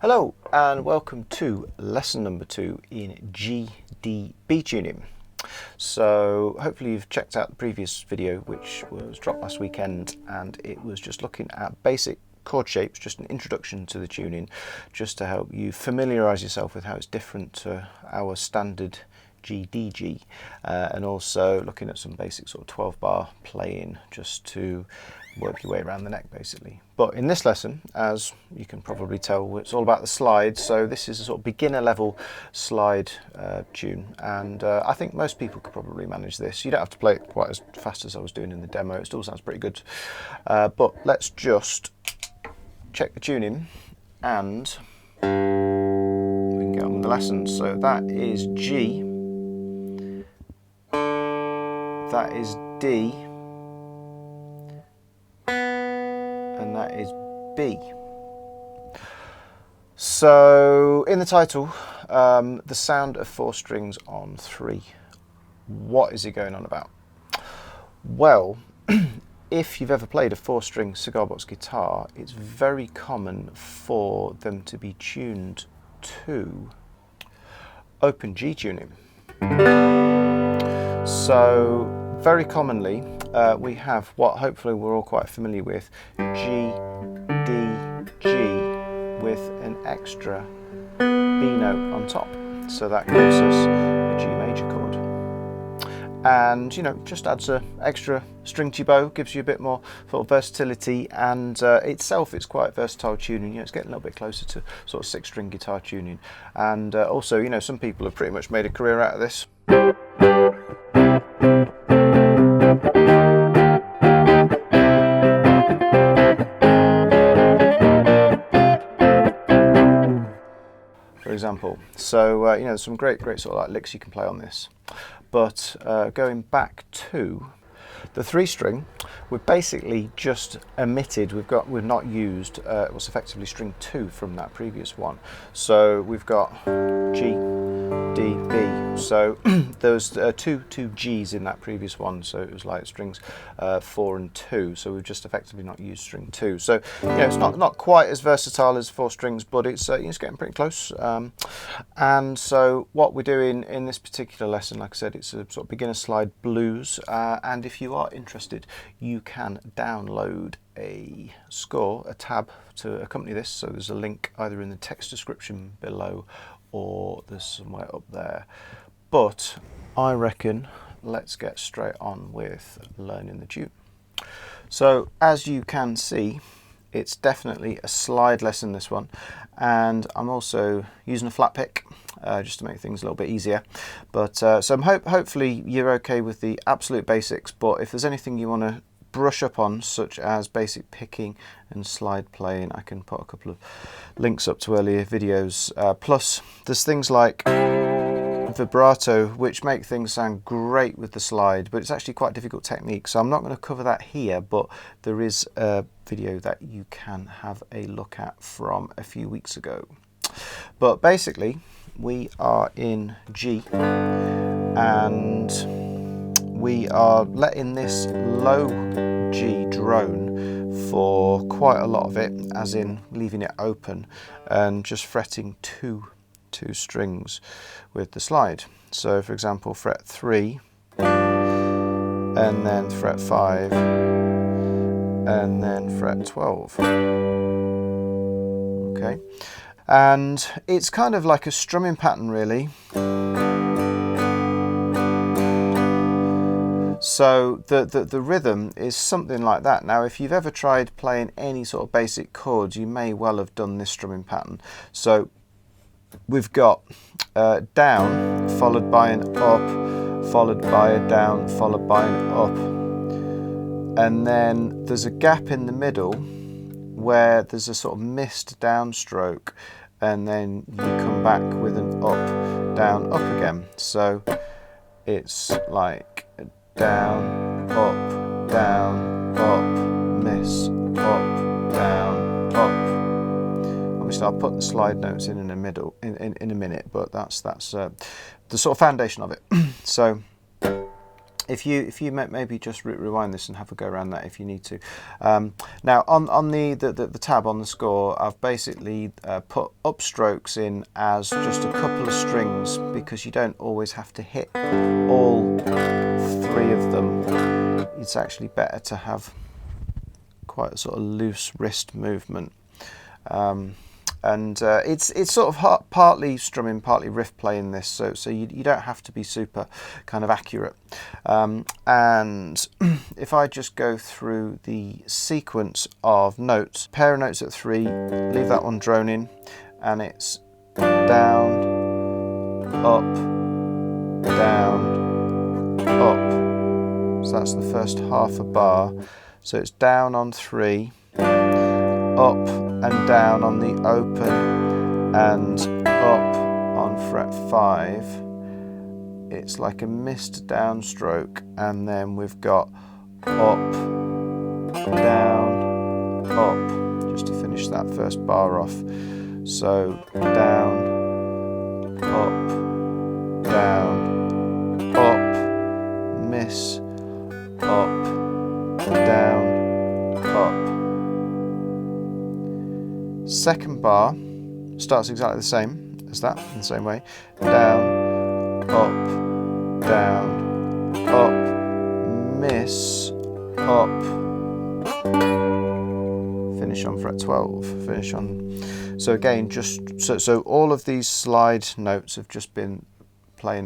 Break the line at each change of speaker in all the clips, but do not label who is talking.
Hello and welcome to lesson number 2 in GDB tuning. So hopefully you've checked out the previous video, which was dropped last weekend, and it was just looking at basic chord shapes, just an introduction to the tuning, just to help you familiarise yourself with how it's different to our standard GDG, and also looking at some basic sort of 12 bar playing, just to work your way around the neck basically. But in this lesson, as you can probably tell, it's all about the slide. So this is a sort of beginner level slide tune, and I think most people could probably manage this. You don't have to play it quite as fast as I was doing in the demo. It still sounds pretty good, but let's just check the tuning and we can get on with the lesson. So that is G, that is D, and that is B. So in the title, the sound of 4 strings on 3. What is it going on about? Well, if you've ever played a 4-string cigar box guitar, it's very common for them to be tuned to open G tuning. So very commonly we have what hopefully we're all quite familiar with, G, D, G, with an extra B note on top. So that gives us a G major chord. And, you know, just adds an extra string to your bow, gives you a bit more sort of versatility, and itself it's quite versatile tuning. You know, it's getting a little bit closer to sort of 6-string guitar tuning. And also, you know, some people have pretty much made a career out of this. For example, so you know, some great sort of like licks you can play on this. But going back to the 3-string, we've basically just omitted. We've not used what's effectively string 2 from that previous one. So we've got G, D, B. So there's two G's in that previous one. So it was like strings 4 and 2. So we've just effectively not used string 2. So you know, it's not quite as versatile as 4 strings, but it's getting pretty close. And so what we're doing in this particular lesson, like I said, it's a sort of beginner slide blues. And if you are interested, you can download a score, a tab to accompany this. So there's a link either in the text description below or there's somewhere up there. But I reckon let's get straight on with learning the tune. So as you can see, it's definitely a slide lesson, this one, and I'm also using a flat pick just to make things a little bit easier. But so hopefully you're okay with the absolute basics, but if there's anything you want to brush up on, such as basic picking and slide playing, I can put a couple of links up to earlier videos. Plus there's things like vibrato, which make things sound great with the slide, but it's actually quite a difficult technique, so I'm not going to cover that here, but there is a video that you can have a look at from a few weeks ago. But basically we are in G and we are letting this low G drone for quite a lot of it, as in leaving it open and just fretting two strings with the slide. So for example, fret 3 and then fret 5 and then fret 12. Okay, and it's kind of like a strumming pattern really. So the rhythm is something like that. Now if you've ever tried playing any sort of basic chords, you may well have done this strumming pattern. So we've got down followed by an up followed by a down, followed by an up. And then there's a gap in the middle where there's a sort of missed downstroke, and then you come back with an up, down, up again. So it's like down, up, miss, up, down, up. Obviously I'll put the slide notes in a minute, but that's the sort of foundation of it. So if you maybe just rewind this and have a go around that if you need to. Now on the tab on the score, I've basically put upstrokes in as just a couple of strings, because you don't always have to hit all three of them. It's actually better to have quite a sort of loose wrist movement. And it's sort of partly strumming, partly riff playing this, so you don't have to be super kind of accurate. And if I just go through the sequence of notes, pair of notes at 3, leave that one droning, and it's down, up, down, up. So that's the first half a bar. So it's down on 3, up and down on the open, and up on fret 5. It's like a missed downstroke, and then we've got up, down, up, just to finish that first bar off. So down, up, down, up, miss, up, down, up. Second bar starts exactly the same as that, in the same way. Down, up, down, up, miss, up, finish on fret 12, finish on. So again, just so all of these slide notes have just been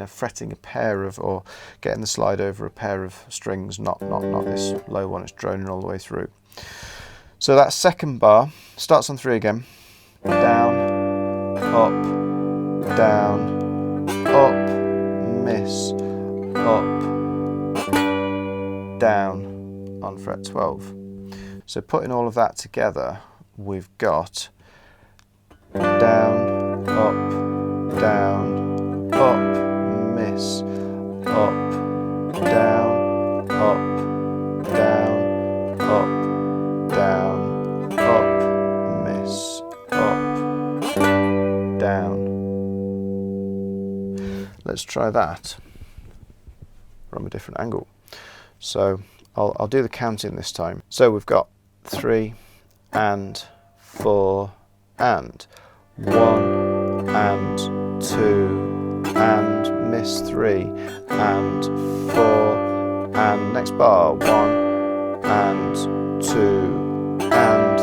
fretting a pair of, or getting the slide over a pair of strings, not this low one, it's droning all the way through. So that second bar starts on 3 again. Down, up, down, up, miss, up, down on fret 12. So putting all of that together, we've got down, up, down, up, miss, up, down, up, down, up, down, up, miss, up, down. Let's try that from a different angle. So I'll do the counting this time. So we've got 3 and 4 and 1 and 2 and miss 3 and 4 and next bar 1 and 2 and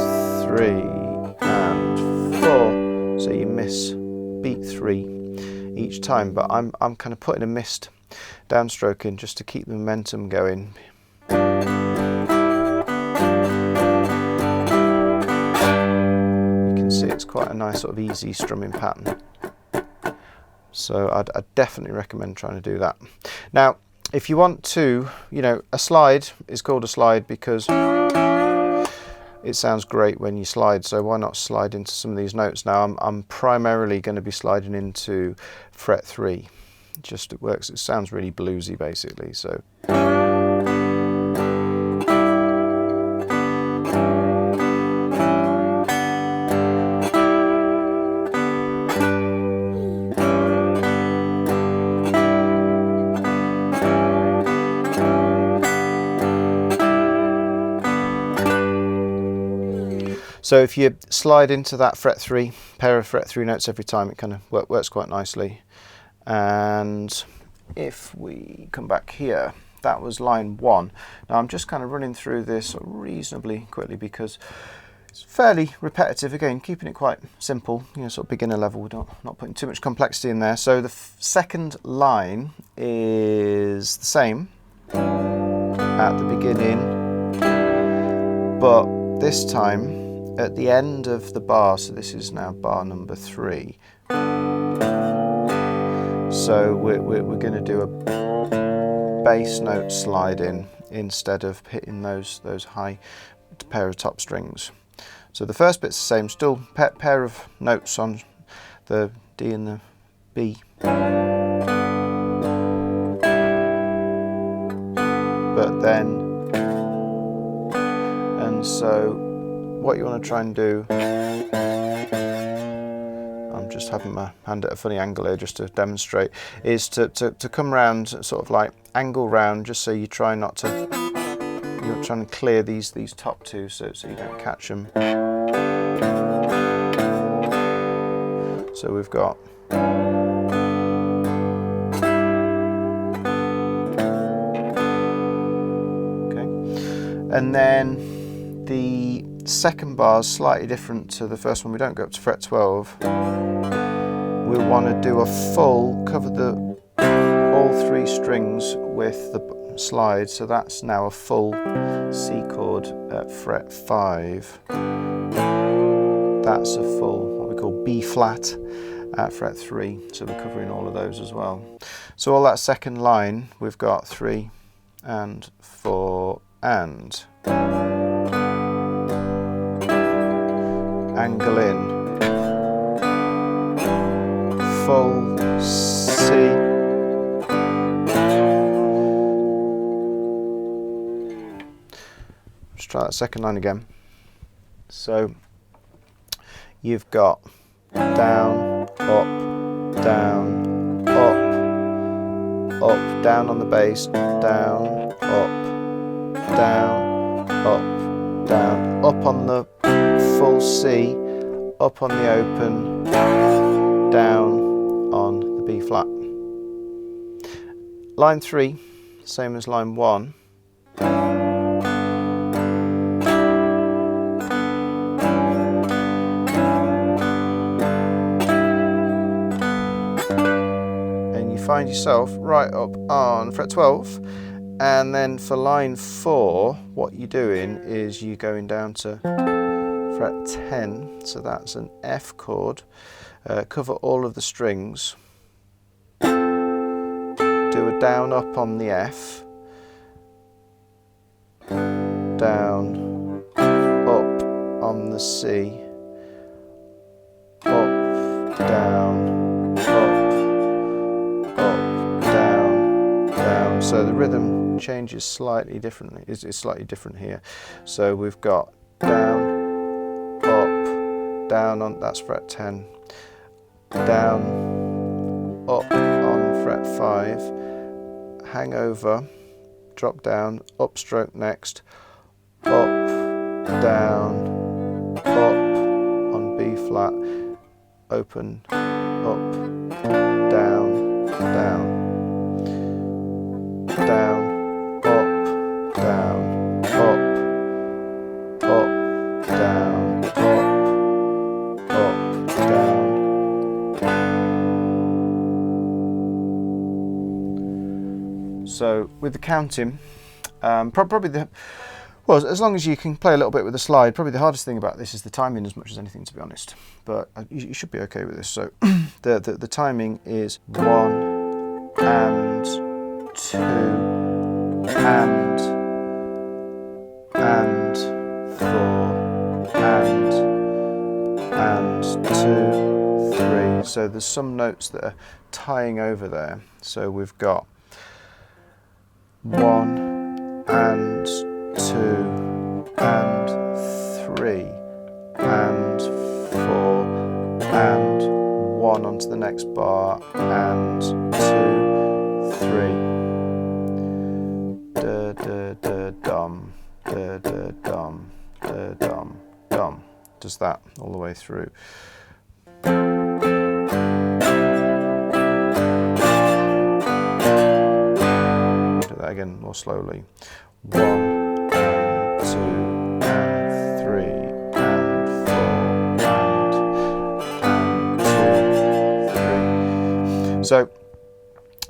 3 and 4. So you miss beat 3 each time, but I'm kind of putting a missed downstroke in just to keep the momentum going. You can see it's quite a nice sort of easy strumming pattern. So I'd definitely recommend trying to do that. Now, if you want to, a slide is called a slide because it sounds great when you slide, so why not slide into some of these notes? Now I'm primarily going to be sliding into fret 3. It works, it sounds really bluesy basically. So So if you slide into that fret 3, pair of fret 3 notes every time, it kind of works quite nicely. And if we come back here, that was line 1. Now I'm just kind of running through this reasonably quickly because it's fairly repetitive. Again, keeping it quite simple, sort of beginner level. We're not putting too much complexity in there. So the second line is the same at the beginning, but this time at the end of the bar, so this is now bar number 3. So we're going to do a bass note slide in instead of hitting those high pair of top strings. So the first bit's the same, still pair of notes on the D and the B. But then, and so what you want to try and do, I'm just having my hand at a funny angle here just to demonstrate, is to come round, sort of like angle round, just so you try not to, you're trying to clear these top two so you don't catch them. So we've got and then the second bar is slightly different to the first one. We don't go up to fret 12. We want to do a full, cover all three strings with the slide, so that's now a full C chord at fret 5. That's a full, what we call B flat at fret 3, so we're covering all of those as well. So all that second line, we've got 3 and 4 and angle in, full C, let's try that second line again. So you've got down, up, down, up, up, down on the bass, down, up, down, up, down, up on the full C, up on the open, down on the B flat. Line 3, same as line 1. And you find yourself right up on fret 12. And then for line 4, what you're doing is you're going down to fret 10, so that's an F chord. Cover all of the strings. Do a down up on the F. Down, up on the C. Up, down, up, down, down. So the rhythm changes slightly differently. It's slightly different here. So we've got down, up, down on, that's fret 10, down, up on fret 5, hang over, drop down, upstroke next, up, down, up on B flat, open, up, down, down, down, up, down, up, up, down, up, down. So with the counting, probably well, as long as you can play a little bit with the slide, probably the hardest thing about this is the timing as much as anything, to be honest. But you should be okay with this. So the timing is 1 and 2 and 4 and 2, 3. So there's some notes that are tying over there. So we've got 1 and 2 and 3 and 4 and 1 onto the next bar and 2, 3. Da da da dum, da da dum, da dum dum. Does that all the way through. Do that again more slowly. 1 and 2 and 3 and 4 and 2, 3. So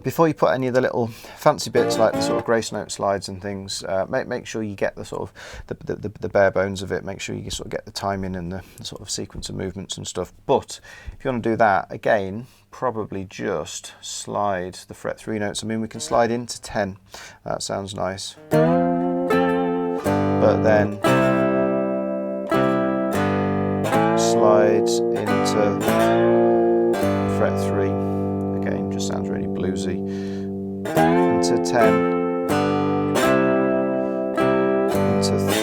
before you put any of the little fancy bits like the sort of grace note slides and things, make sure you get the sort of the bare bones of it. Make sure you sort of get the timing and the sort of sequence of movements and stuff. But if you want to do that again, probably just slide the fret 3 notes. I mean, we can slide into 10. That sounds nice. But then slides into fret 3. Again, just sounds really bluesy. Into 10. Into 3.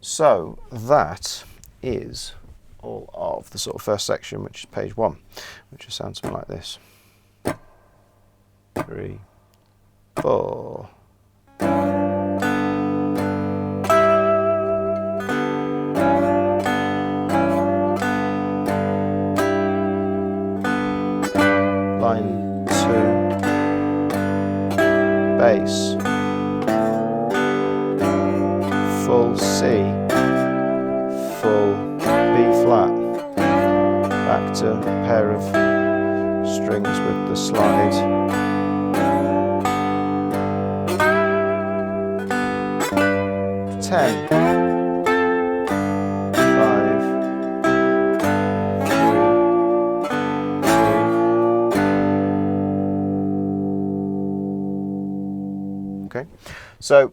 So that is all of the sort of first section, which is page 1, which just sounds something like this. 3, 4. Line 2, bass, full C, full B flat, back to a pair of strings with the slide. Ten, 5, 3, 2. Okay, so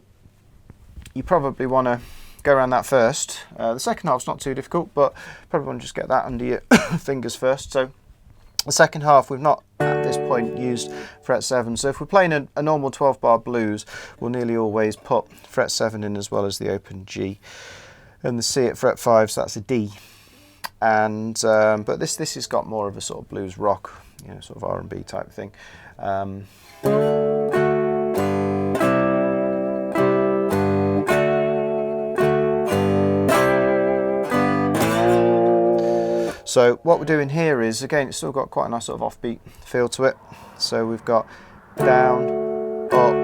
you probably want to go around that first. The second half's not too difficult, but probably want to just get that under your fingers first. So the second half, we've not at this point used fret 7. So if we're playing a normal 12-bar blues, we'll nearly always put fret 7 in as well as the open G, and the C at fret 5, so that's a D. And but this has got more of a sort of blues rock, you know, sort of R&B type thing. So what we're doing here is, again, it's still got quite a nice sort of offbeat feel to it. So we've got down, up,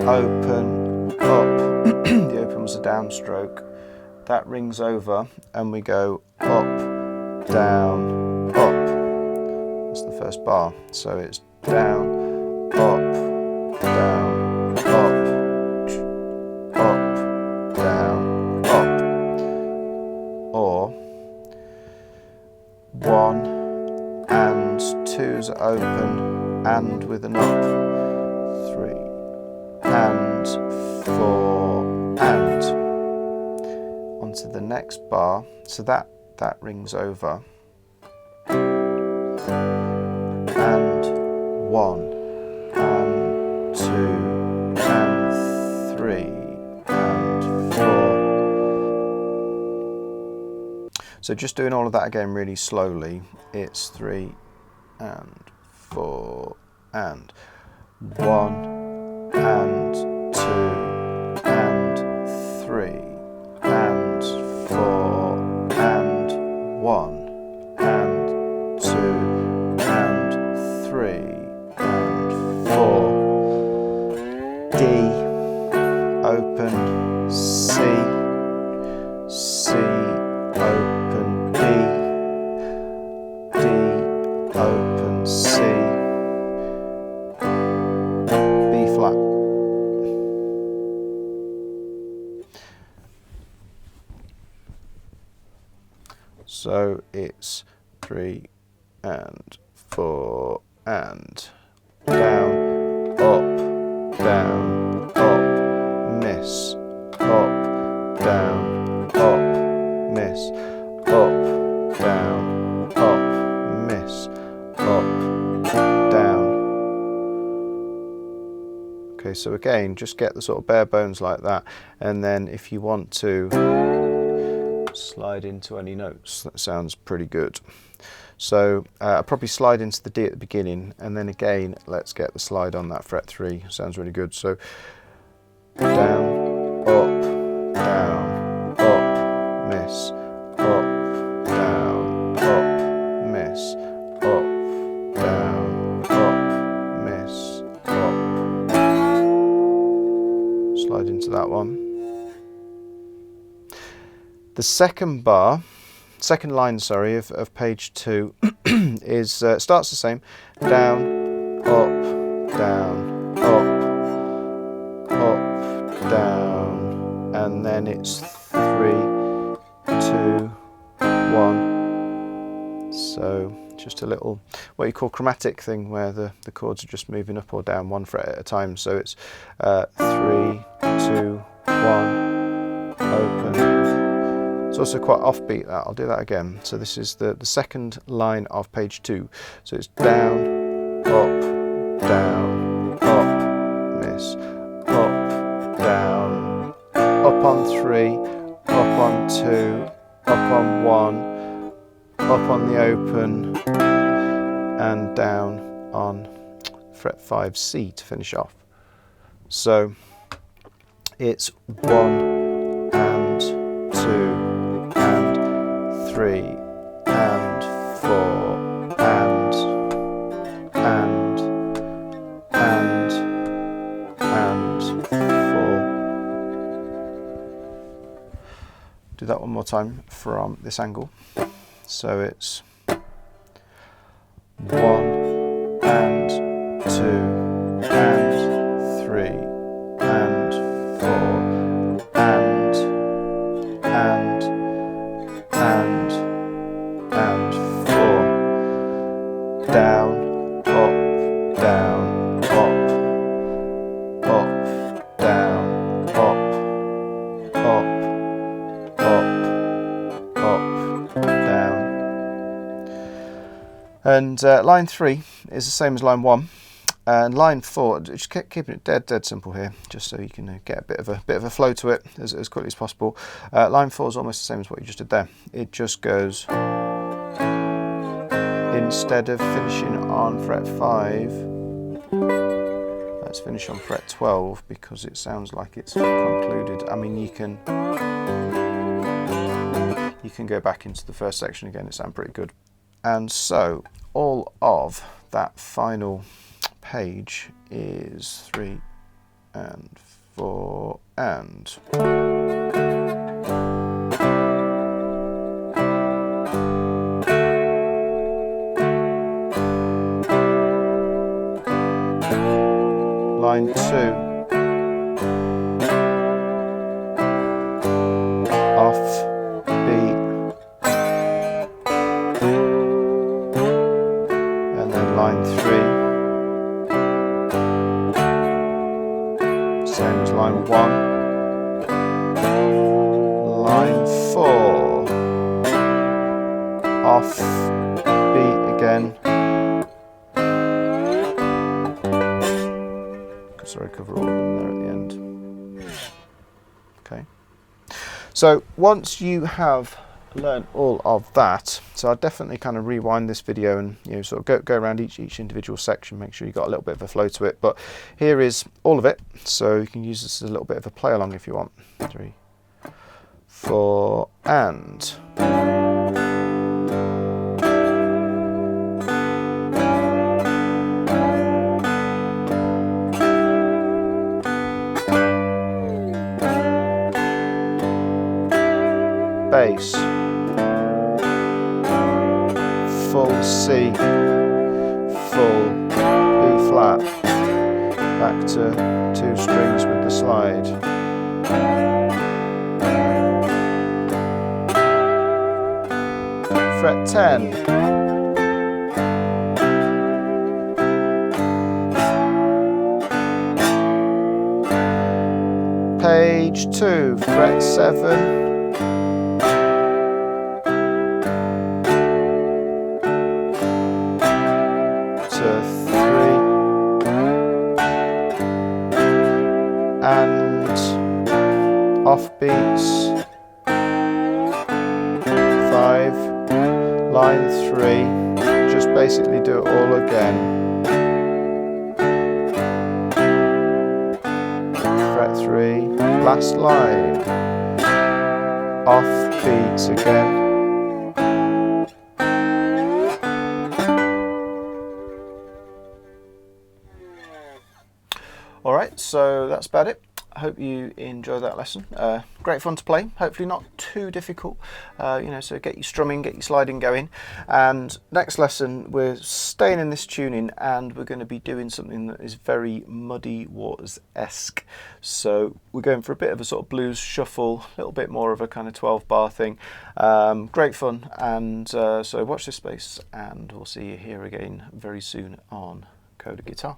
open, up. The open was a downstroke. That rings over and we go up, down, up. That's the first bar. So it's down, up, down, up, down, up. Or 1 and 2's are open and with an up, 3 and 4 and onto the next bar, so that rings over, and 1 and 2 and 3 and 4. So just doing all of that again really slowly, it's 3 and 4 and 1 and 2 and 3 and 4 and 1 and 2 and 3 and 4. D, open, C, C, open, D, open, C, B flat. So it's 3 and 4 and down, up, miss, up, down, miss, up, down, miss, up, down. Okay, so again, just get the sort of bare bones like that, and then if you want to slide into any notes, that sounds pretty good. So I'll probably slide into the D at the beginning, and then again, let's get the slide on that fret 3. Sounds really good. So down, up, miss, up, down, miss, up, down, miss, up. Slide into that one. The second line, sorry, of page 2 is starts the same: down, up, down, and then it's 2, 1. So just a little, what you call chromatic thing, where the chords are just moving up or down 1 fret at a time. So it's 3, 2, 1, open. It's also quite offbeat, that. I'll do that again. So this is the second line of page 2. So it's down, up, miss, up, down, up on 3, up on 2, up on 1, up on the open, and down on fret 5 C to finish off. So it's 1 and 2 and 3 and 4 and 4. Do that one more time from this angle. So it's 1 and 2 and 3 and 4 and 4. Down, up, down, up, down, up, down. And line 3 is the same as line 1, and line 4, just keeping it dead simple here, just so you can get a bit of a flow to it as quickly as possible. Line 4 is almost the same as what you just did there. It just goes, instead of finishing on fret 5, let's finish on fret 12, because it sounds like it's concluded. I mean, you can go back into the first section again, it sounds pretty good. And so all of that final page is 3 and 4 and line 2 off beat, and then line 3 same as line 1, line 4 off beat again. Sorry, cover all of them there at the end. Okay. So once you have learned all of that, so I'd definitely kind of rewind this video and sort of go around each individual section, make sure you got a little bit of a flow to it. But here is all of it, so you can use this as a little bit of a play along if you want. 3, 4 and bass, full C, full B flat, back to 2 strings with the slide, fret 10, page 2, fret 7, and off beats 5, line 3, just basically do it all again, fret 3, last line, off beats again. Alright, so that's about it. I hope you enjoy that lesson. Great fun to play, hopefully not too difficult, so get your strumming, get your sliding going. And next lesson we're staying in this tuning and we're going to be doing something that is very Muddy Waters-esque. So we're going for a bit of a sort of blues shuffle, a little bit more of a kind of 12-bar thing. Great fun, and so watch this space and we'll see you here again very soon on Coda Guitar.